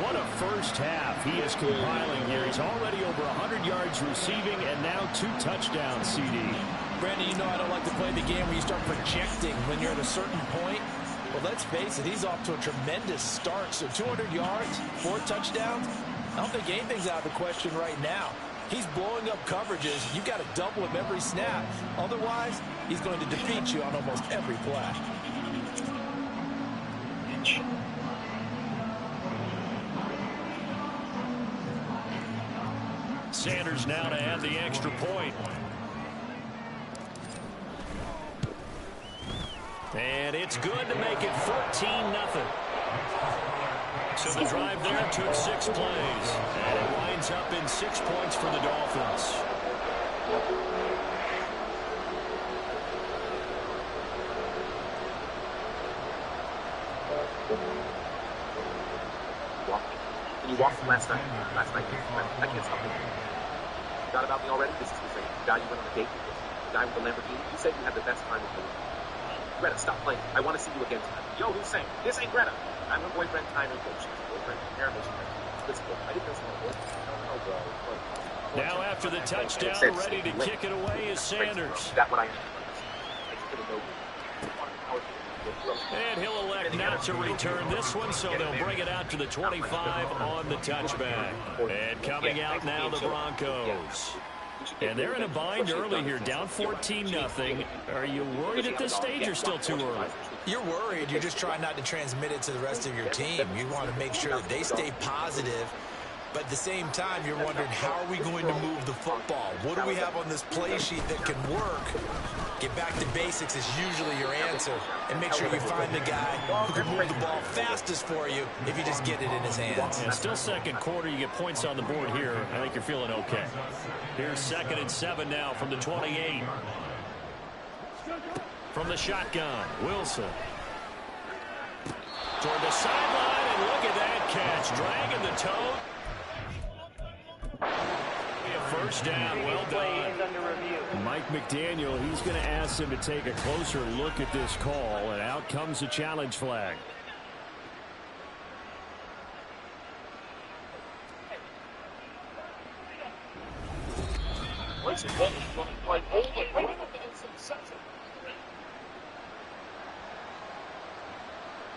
What a first half he is compiling here. He's already over 100 yards receiving and now 2 touchdowns, CD. Brandon, you know I don't like to play the game where you start projecting when you're at a certain point. But let's face it, he's off to a tremendous start. So 200 yards, 4 touchdowns. I don't think anything's out of the question right now. He's blowing up coverages. You've got to double him every snap. Otherwise, he's going to defeat you on almost every play. Sanders now to add the extra point. And it's good to make it 14-0. So the drive there took 6 plays. And it winds up in 6 points for the Dolphins. Can you walk from last night? I can't stop thinking. You forgot about me already? This is the same guy you went on a date with. The guy with the Lamborghini. You said you had the best time with me. Greta, stop playing. I want to see you again tonight. Yo, who's saying? This ain't Greta. I'm her boyfriend, Tyler Coach. Boyfriend, Paramation. Listen, I didn't know someone. Oh, bro. Now after the touchdown, ready to kick it away is Sanders. That's what I am. And he'll elect not to return this one, so they'll bring it out to the 25 on the touchback. And coming out now, the Broncos. And they're in a bind early here, down 14-0. Are you worried at this stage or still too early? You're worried. You're just trying not to transmit it to the rest of your team. You want to make sure that they stay positive. But at the same time, you're wondering, how are we going to move the football? What do we have on this play sheet that can work? Get back to basics is usually your answer. And make sure you find the guy who can move the ball fastest for you if you just get it in his hands. And still second quarter, you get points on the board here. I think you're feeling okay. Here's 2nd and 7 now from the 28. From the shotgun, Wilson. Toward the sideline, and look at that catch. Dragging the toe. First down, well done. Mike McDaniel, he's going to ask him to take a closer look at this call, and out comes the challenge flag.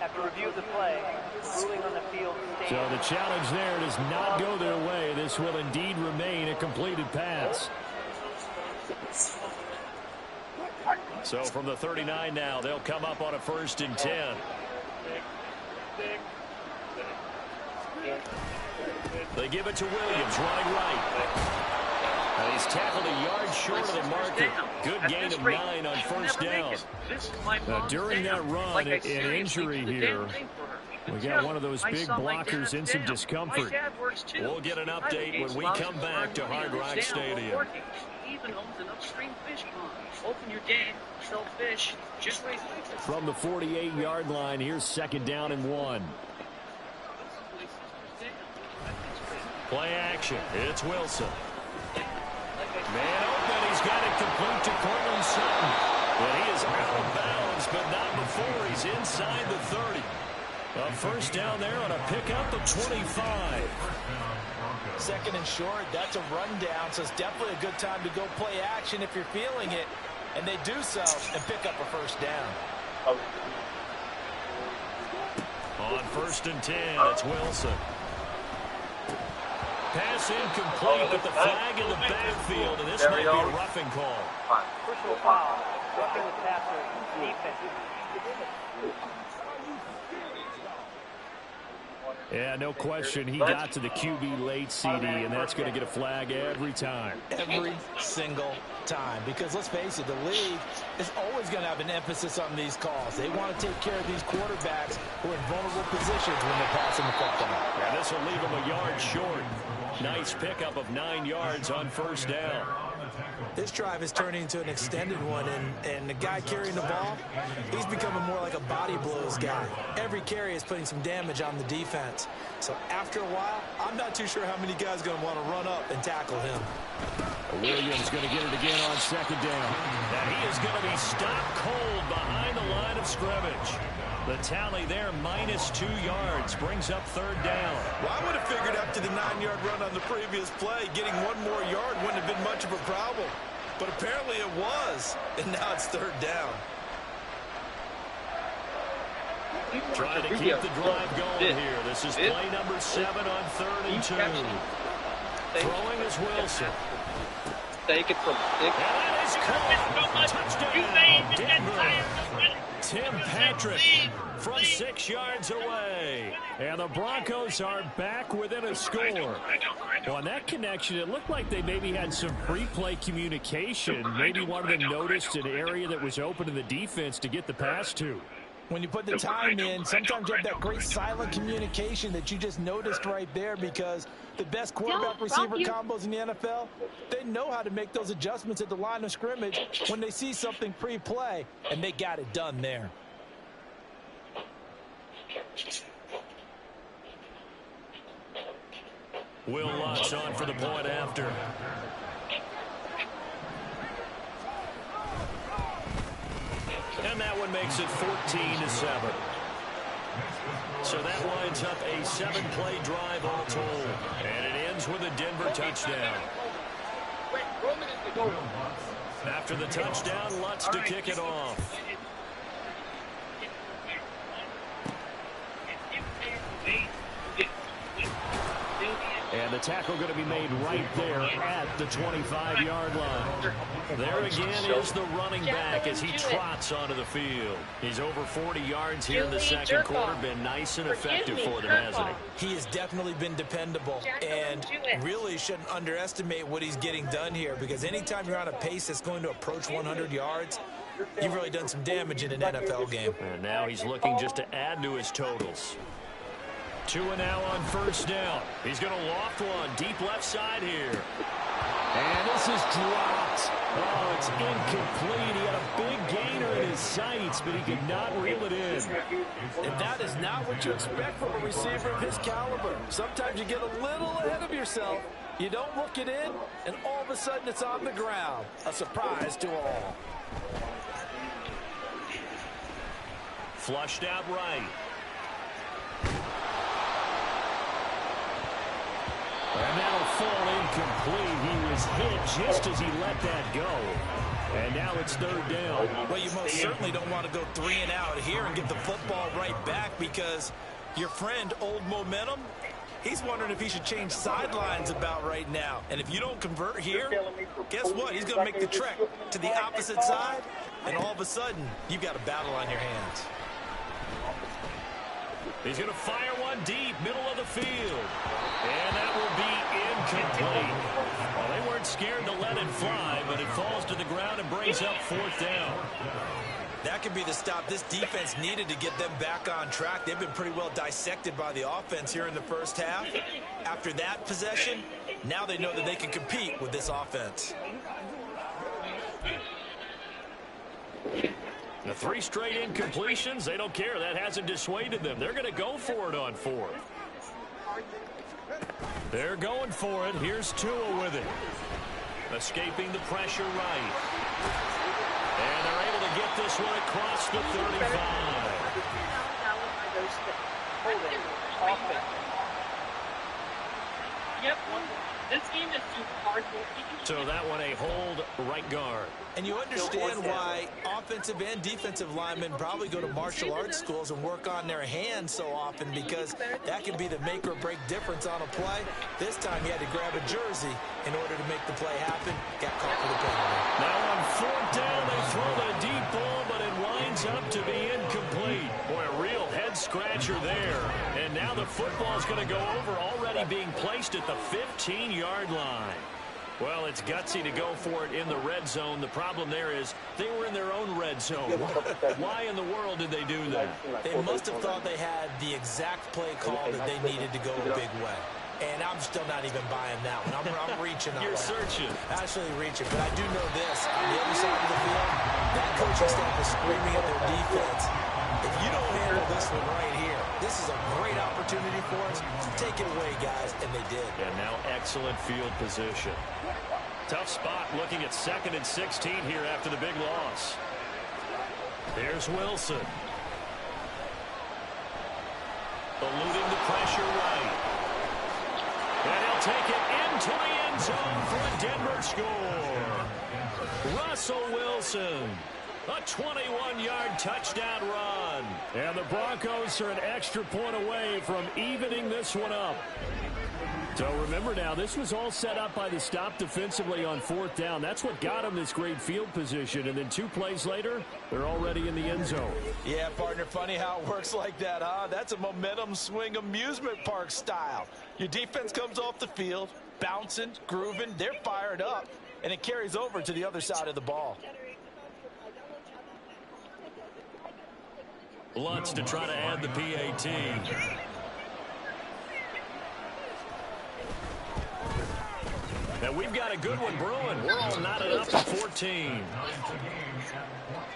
After review of the play, ruling on the field. So the challenge there does not go their way. This will indeed remain a completed pass. So from the 39 now, they'll come up on a 1st and 10. They give it to Williams, running right. And he's tackled a yard short of the marker. Good gain of 9 on 1st down. Now, during that run, an injury here. We got one of those big blockers in some discomfort. We'll get an update when we come back to Hard Rock Stadium. From the 48-yard line, here's 2nd down and 1. Play action. It's Wilson. Man open. He's got it complete to Cortland Sutton. And he is out of bounds, but not before he's inside the 30. A 1st down there on a pickup of 25. 2nd and short, that's a rundown, so it's definitely a good time to go play action if you're feeling it. And they do so and pick up a 1st down. On 1st and 10, it's Wilson. Pass incomplete, but the flag in the backfield, and this might be a roughing call. Personal foul, roughing the passer, defense. Yeah, no question. He got to the QB late, CD, and that's going to get a flag every time. Every single time. Because let's face it, the league is always going to have an emphasis on these calls. They want to take care of these quarterbacks who are in vulnerable positions when they're passing the football. Yeah, this will leave him a yard short. Nice pickup of 9 yards on 1st down. This drive is turning into an extended one, and the guy carrying the ball, he's becoming more like a body blows guy. Every carry is putting some damage on the defense. So after a while, I'm not too sure how many guys are going to want to run up and tackle him. Williams going to get it again on 2nd down. And he is going to be stopped cold behind the line of scrimmage. The tally there, -2 yards, brings up 3rd down. Well, I would have figured after the 9-yard run on the previous play, getting 1 more yard wouldn't have been much of a problem. But apparently it was, and now it's 3rd down. Trying to keep the drive going here. This is play number 7 on 3rd and 2. Throwing is Wilson. Take it from Dick. And that is caught. Touchdown, Denver. Tim Patrick from 6 yards away. And the Broncos are back within a score. Well, on that connection, it looked like they maybe had some pre-play communication. Maybe one of them noticed an area that was open in the defense to get the pass to. When you put the time in, sometimes you have that great silent communication that you just noticed right there, because the best quarterback-receiver combos in the NFL, they know how to make those adjustments at the line of scrimmage when they see something pre-play, and they got it done there. Will Lutz on for the point after. And that one makes it 14-7. So that winds up a 7-play drive all told. And it ends with a Denver touchdown. After the touchdown, Lutz to kick it off. And the tackle going to be made right there at the 25-yard line. There again is the running back as he trots onto the field. He's over 40 yards here in the second quarter. Been nice and effective for them, hasn't he? He has definitely been dependable, and really shouldn't underestimate what he's getting done here, because anytime you're on a pace that's going to approach 100 yards, you've really done some damage in an NFL game. And now he's looking just to add to his totals. 2 and now on 1st down. He's going to loft one deep left side here. And this is dropped. Oh, it's incomplete. He had a big gainer in his sights, but he could not reel it in. And that is not what you expect from a receiver of his caliber. Sometimes you get a little ahead of yourself. You don't look it in, and all of a sudden it's on the ground. A surprise to all. Flushed out right. And that'll fall incomplete. He was hit just as he let that go. And now it's 3rd down. Well, you most certainly don't want to go 3 and out here and get the football right back, because your friend, Old Momentum, he's wondering if he should change sidelines about right now. And if you don't convert here, guess what? He's going to make the trek to the opposite side, and all of a sudden, you've got a battle on your hands. He's going to fire one deep, middle of the field. And that will be incomplete. Well, they weren't scared to let it fly, but it falls to the ground and brings up 4th down. That could be the stop this defense needed to get them back on track. They've been pretty well dissected by the offense here in the first half. After that possession, now they know that they can compete with this offense. The 3 straight incompletions, they don't care. That hasn't dissuaded them. They're going to go for it on 4th. They're going for it. Here's Tua with it. Escaping the pressure right. And they're able to get this one across the 35. Yep. This game is too hard. So that one a hold right guard. And you understand why offensive and defensive linemen probably go to martial arts schools and work on their hands so often, because that can be the make or break difference on a play. This time he had to grab a jersey in order to make the play happen. Got caught for the penalty. Now on 4th down, they throw the deep ball, but it winds up to be incomplete. Boy, a real head scratcher there. And now the football's going to go over, already being placed at the 15-yard line. Well, it's gutsy to go for it in the red zone. The problem there is they were in their own red zone. Why in the world did they do that? They must have thought they had the exact play call that they needed to go a big way. And I'm still not even buying that one. I'm reaching on You're that. Searching. Actually reaching. But I do know this. On the other side of the field, that coaching staff is screaming at their defense. If you don't handle this one right here, this is a great opportunity for us. Take it away, guys. And they did. And now excellent field position. Tough spot looking at 2nd and 16 here after the big loss. There's Wilson. Eluding the pressure right. And he'll take it into the end zone for a Denver score. Russell Wilson. A 21-yard touchdown run. And the Broncos are an extra point away from evening this one up. So remember now, this was all set up by the stop defensively on 4th down. That's what got them this great field position. And then 2 plays later, they're already in the end zone. Yeah, partner, funny how it works like that, huh? That's a momentum swing amusement park style. Your defense comes off the field, bouncing, grooving, they're fired up, and it carries over to the other side of the ball. Lutz to try to add the PAT. And we've got a good one brewing. We're all knotted up at 14.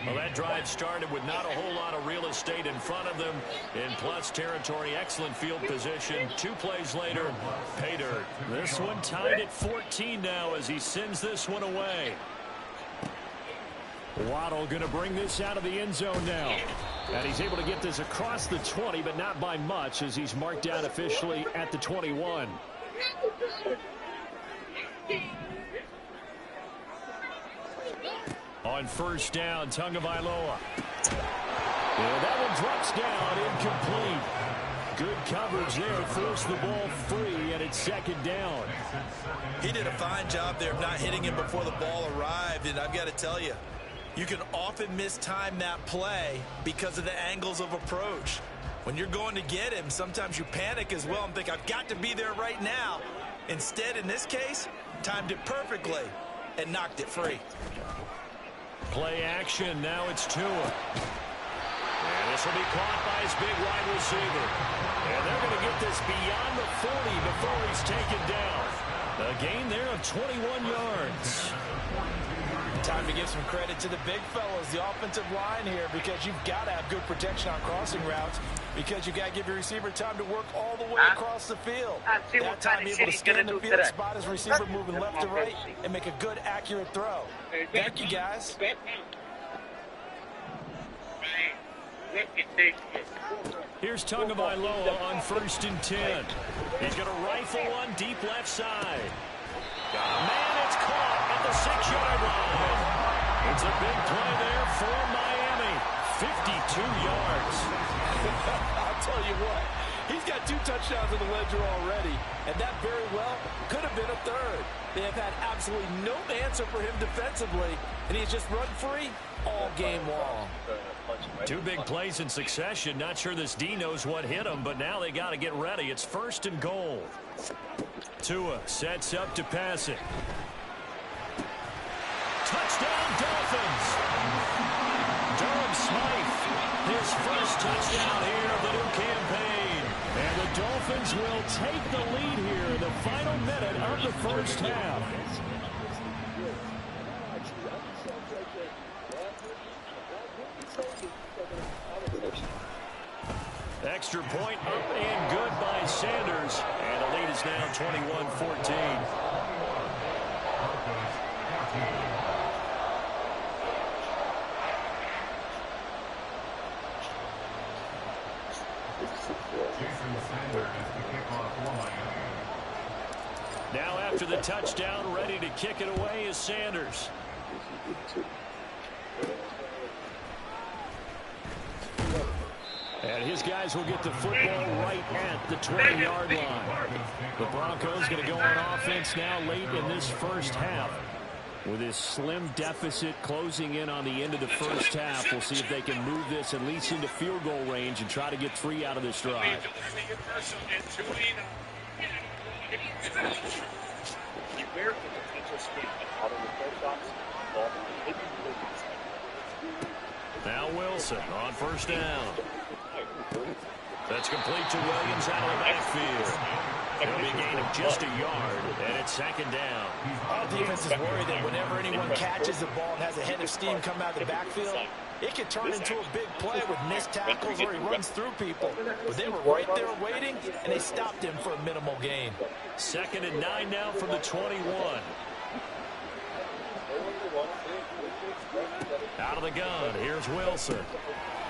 Well, that drive started with not a whole lot of real estate in front of them in plus territory. Excellent field position. 2 plays later, pay dirt. This one tied at 14 now as he sends this one away. Waddle going to bring this out of the end zone now. And he's able to get this across the 20, but not by much as he's marked down officially at the 21. On 1st down, Tagovailoa. Yeah, that one drops down, incomplete. Good coverage there, forced the ball free, and it's 2nd down. He did a fine job there of not hitting him before the ball arrived, and I've got to tell you, you can often mistime that play because of the angles of approach. When you're going to get him, sometimes you panic as well and think, I've got to be there right now. Instead, in this case, timed it perfectly and knocked it free. Play action. Now it's Tua. And this will be caught by his big wide receiver. And they're going to get this beyond the 40 before he's taken down. A gain there of 21 yards. Time to give some credit to the big fellas, the offensive line here, because you've got to have good protection on crossing routes, because you've got to give your receiver time to work all the way across the field. That time, be able to scan the field, spot his receiver moving left to right, and make a good, accurate throw. Thank you, guys. Here's Tagovailoa on 1st and 10. He's going to rifle one deep left side. Man, it's caught at the 6-yard line. It's a big play there for Miami. 52 yards. I'll tell you what, he's got 2 touchdowns in the ledger already, and that very well could have been a 3rd. They have had absolutely no answer for him defensively, and he's just run free all game long. 2 big plays in succession. Not sure this D knows what hit him, but now they got to get ready. It's 1st and goal. Tua sets up to pass it. Touchdown, Dolphins. Durham Smythe, his first touchdown here of the new campaign. And the Dolphins will take the lead here in the final minute of the 1st half. Extra point up and good by Sanders. And the lead is now 21-14. Now after the touchdown, ready to kick it away is Sanders. And his guys will get the football right at the 20-yard line. The Broncos going to go on offense now late in this 1st half. With this slim deficit closing in on the end of the 1st half, we'll see if they can move this at least into field goal range and try to get 3 out of this drive. Now Wilson on 1st down. That's complete to Williams out of the backfield. It'll be a gain of just a yard, and it's 2nd down. Our defense is worried that whenever anyone catches the ball and has a head of steam come out of the backfield, it can turn into a big play with missed tackles or he runs through people. But they were right there waiting, and they stopped him for a minimal gain. 2nd and 9 now from the 21. Out of the gun, here's Wilson.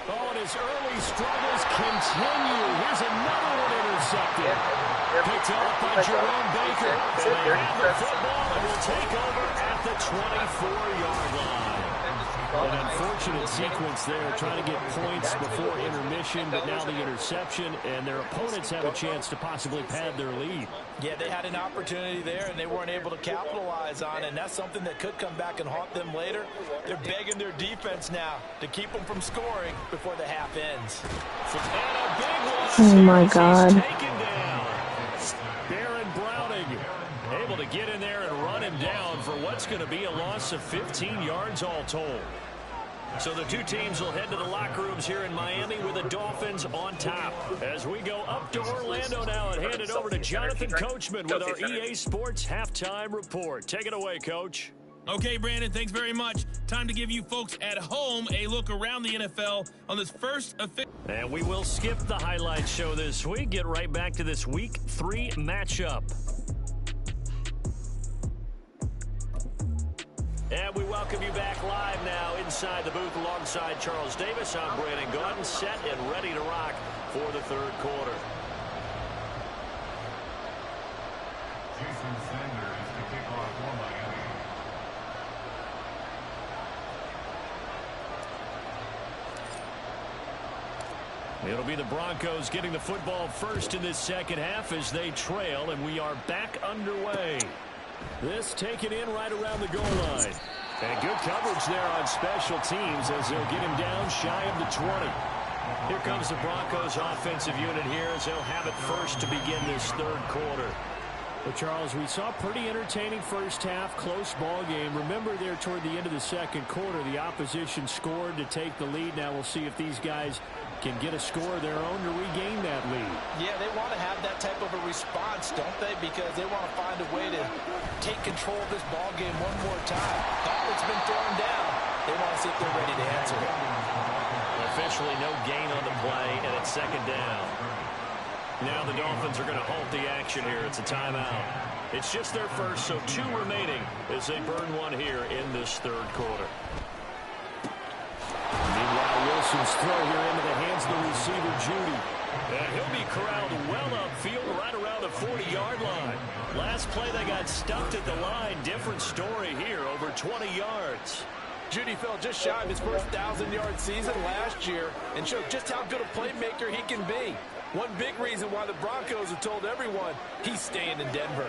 Oh, and his early struggles continue. Here's another one intercepted. Picked off by Jerome Baker. And they have the football and will take over at the 24-yard line. An unfortunate sequence there, trying to get points before intermission, but now the interception, and their opponents have a chance to possibly pad their lead. Yeah, they had an opportunity there, and they weren't able to capitalize on it, and that's something that could come back and haunt them later. They're begging their defense now to keep them from scoring before the half ends. And a big one. Oh, my God. Taken down. Baron Browning able to get in there and run him down for what's going to be a loss of 15 yards all told. So the two teams will head to the locker rooms here in Miami with the Dolphins on top. As we go up to Orlando now and hand it over to Jonathan Coachman with our EA Sports Halftime Report. Take it away, Coach. Okay, Brandon, thanks very much. Time to give you folks at home a look around the NFL on this first official. And we will skip the highlight show this week. Get right back to this Week 3 matchup. And we welcome you back live now inside the booth alongside Charles Davis. I'm Brandon Gaudin, set and ready to rock for the third quarter. Jason Sanders is the kickoff for Miami. It'll be the Broncos getting the football first in this second half as they trail, and we are back underway. This taken in right around the goal line. And good coverage there on special teams as they'll get him down shy of the 20. Here comes the Broncos offensive unit here as they'll have it first to begin this third quarter. Well, Charles, we saw a pretty entertaining first half, close ball game. Remember there toward the end of the second quarter, the opposition scored to take the lead. Now we'll see if these guys can get a score of their own to regain that lead. Yeah, they want to have that type of a response, don't they? Because they want to find a way to take control of this ball game one more time. Gauntlet's been thrown down. They want to see if they're ready to answer. Officially no gain on the play, and it's second down. Now the Dolphins are going to halt the action here. It's a timeout. It's just their first, so 2 remaining as they burn one here in this third quarter. Meanwhile, Wilson's throw here into the hands of the receiver, Judy. And he'll be corralled well upfield right around the 40-yard line. Last play, they got stuffed at the line. Different story here, over 20 yards. Judy fell just shy of his first 1,000-yard season last year and showed just how good a playmaker he can be. One big reason why the Broncos have told everyone he's staying in Denver.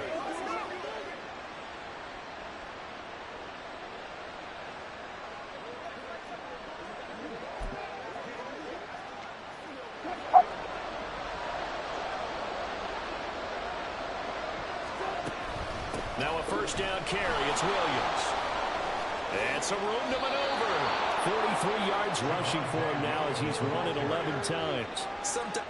Now a first down carry. It's Williams. And some room to maneuver. 43 yards rushing for him now as he's run it 11 times. Sometimes